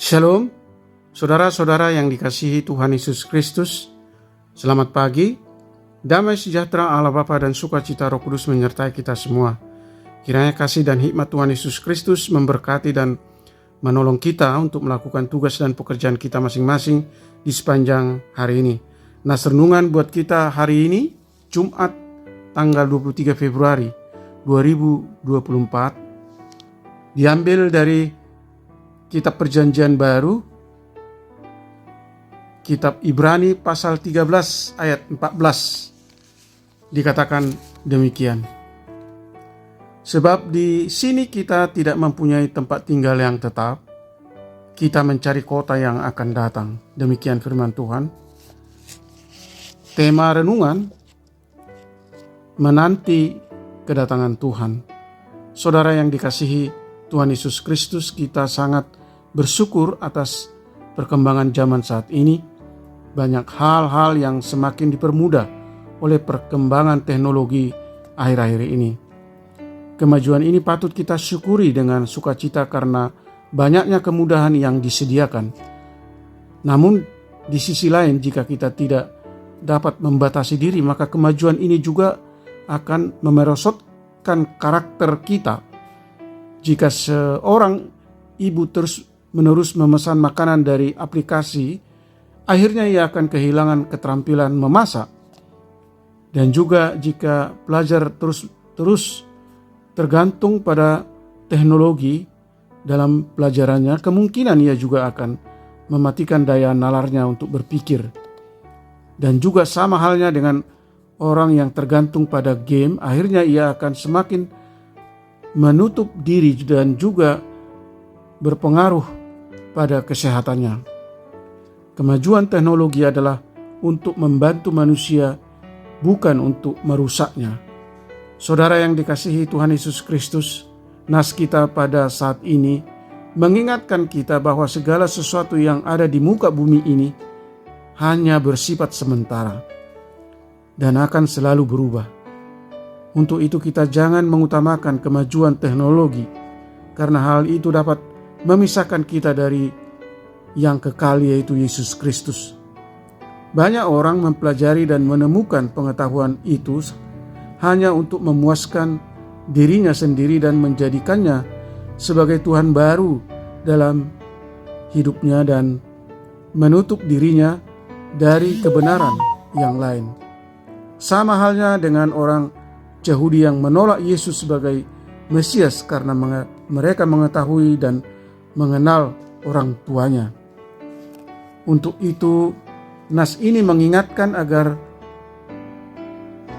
Shalom, saudara-saudara yang dikasihi Tuhan Yesus Kristus. Selamat pagi, damai sejahtera Allah Bapa dan sukacita Roh Kudus menyertai kita semua. Kiranya kasih dan hikmat Tuhan Yesus Kristus memberkati dan menolong kita untuk melakukan tugas dan pekerjaan kita masing-masing di sepanjang hari ini. Nah, renungan buat kita hari ini, Jumat tanggal 23 Februari 2024, diambil dari Kitab Perjanjian Baru, Kitab Ibrani pasal 13 ayat 14, dikatakan demikian. Sebab di sini kita tidak mempunyai tempat tinggal yang tetap, kita mencari kota yang akan datang. Demikian firman Tuhan. Tema renungan, menanti kedatangan Tuhan. Saudara yang dikasihi Tuhan Yesus Kristus, kita sangat bersyukur atas perkembangan zaman saat ini. Banyak hal-hal yang semakin dipermudah oleh perkembangan teknologi akhir-akhir ini. Kemajuan ini patut kita syukuri dengan sukacita karena banyaknya kemudahan yang disediakan. Namun di sisi lain, jika kita tidak dapat membatasi diri, maka kemajuan ini juga akan memerosotkan karakter kita. Jika seorang ibu terus-menerus memesan makanan dari aplikasi, akhirnya ia akan kehilangan keterampilan memasak. Dan juga jika pelajar terus tergantung pada teknologi dalam pelajarannya, kemungkinan ia juga akan mematikan daya nalarnya untuk berpikir. Dan juga sama halnya dengan orang yang tergantung pada game, akhirnya ia akan semakin menutup diri dan juga berpengaruh pada kesehatannya. Kemajuan teknologi adalah untuk membantu manusia, bukan untuk merusaknya. Saudara yang dikasihi Tuhan Yesus Kristus, nas kita pada saat ini mengingatkan kita bahwa segala sesuatu yang ada di muka bumi ini hanya bersifat sementara dan akan selalu berubah. Untuk itu kita jangan mengutamakan kemajuan teknologi, karena hal itu dapat memisahkan kita dari yang kekal, yaitu Yesus Kristus. Banyak orang mempelajari dan menemukan pengetahuan itu hanya untuk memuaskan dirinya sendiri dan menjadikannya sebagai Tuhan baru dalam hidupnya dan menutup dirinya dari kebenaran yang lain. Sama halnya dengan orang Yahudi yang menolak Yesus sebagai Mesias karena mereka mengetahui dan mengenal orang tuanya. Untuk itu, nas ini mengingatkan agar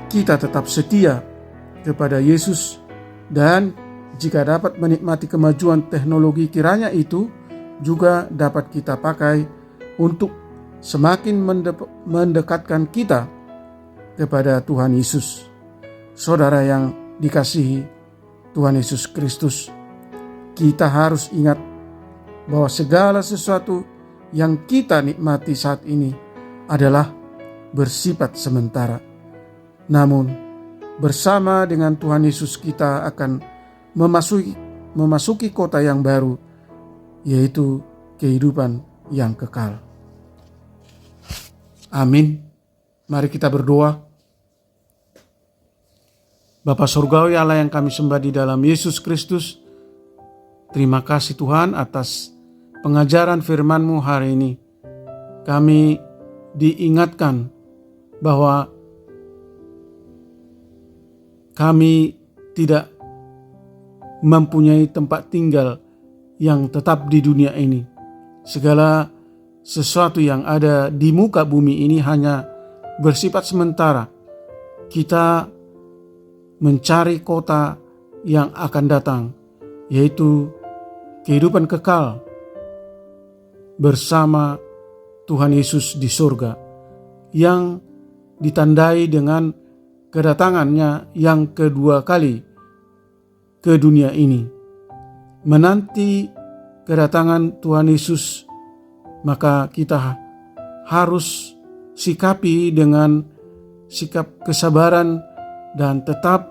kita tetap setia kepada Yesus, dan jika dapat menikmati kemajuan teknologi, kiranya itu juga dapat kita pakai untuk semakin mendekatkan kita kepada Tuhan Yesus. Saudara yang dikasihi Tuhan Yesus Kristus, kita harus ingat bahwa segala sesuatu yang kita nikmati saat ini adalah bersifat sementara. Namun bersama dengan Tuhan Yesus kita akan memasuki kota yang baru, yaitu kehidupan yang kekal. Amin. Mari kita berdoa. Bapa Surgawi, Allah yang kami sembah di dalam Yesus Kristus, terima kasih Tuhan atas pengajaran firman-Mu hari ini. Kami diingatkan bahwa kami tidak mempunyai tempat tinggal yang tetap di dunia ini. Segala sesuatu yang ada di muka bumi ini hanya bersifat sementara. Kita mencari kota yang akan datang, yaitu kehidupan kekal bersama Tuhan Yesus di surga, yang ditandai dengan kedatangannya yang kedua kali ke dunia ini. Menanti kedatangan Tuhan Yesus, maka kita harus sikapi dengan sikap kesabaran dan tetap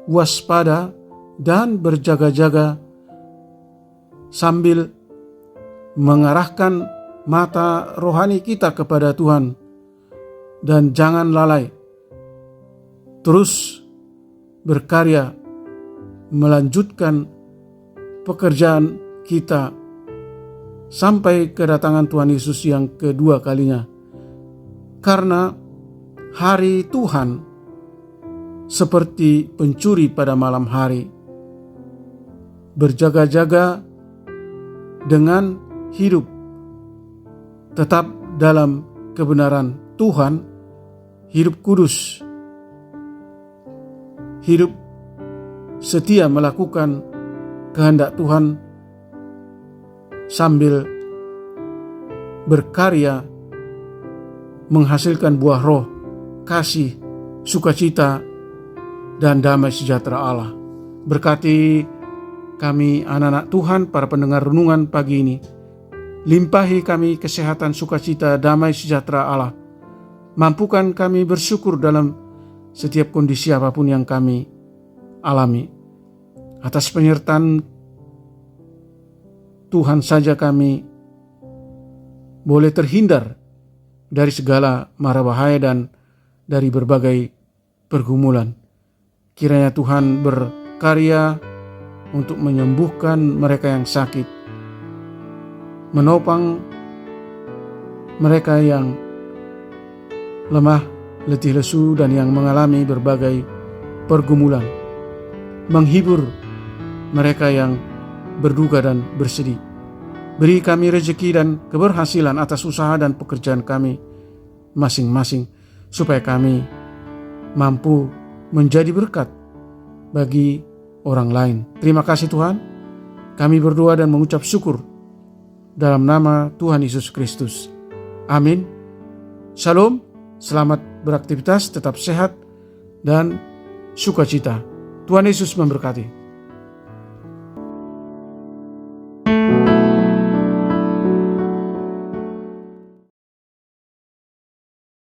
waspada dan berjaga-jaga sambil mengarahkan mata rohani kita kepada Tuhan, dan jangan lalai terus berkarya melanjutkan pekerjaan kita sampai kedatangan Tuhan Yesus yang kedua kalinya. Karena hari Tuhan seperti pencuri pada malam hari. Berjaga-jaga dengan hidup tetap dalam kebenaran Tuhan, hidup kudus, hidup setia melakukan kehendak Tuhan sambil berkarya menghasilkan buah roh, kasih, sukacita, dan damai sejahtera Allah. Berkati kami anak-anak Tuhan, para pendengar renungan pagi ini. Limpahi kami kesehatan, sukacita, damai sejahtera Allah. Mampukan kami bersyukur dalam setiap kondisi apapun yang kami alami. Atas penyertaan Tuhan saja kami boleh terhindar dari segala mara bahaya dan dari berbagai pergumulan. Kiranya Tuhan berkarya untuk menyembuhkan mereka yang sakit, menopang mereka yang lemah, letih lesu, dan yang mengalami berbagai pergumulan, menghibur mereka yang berduka dan bersedih. Beri kami rezeki dan keberhasilan atas usaha dan pekerjaan kami masing-masing, supaya kami mampu menjadi berkat bagi orang lain. Terima kasih Tuhan. Kami berdoa dan mengucap syukur dalam nama Tuhan Yesus Kristus. Amin. Shalom. Selamat beraktivitas, tetap sehat dan sukacita. Tuhan Yesus memberkati.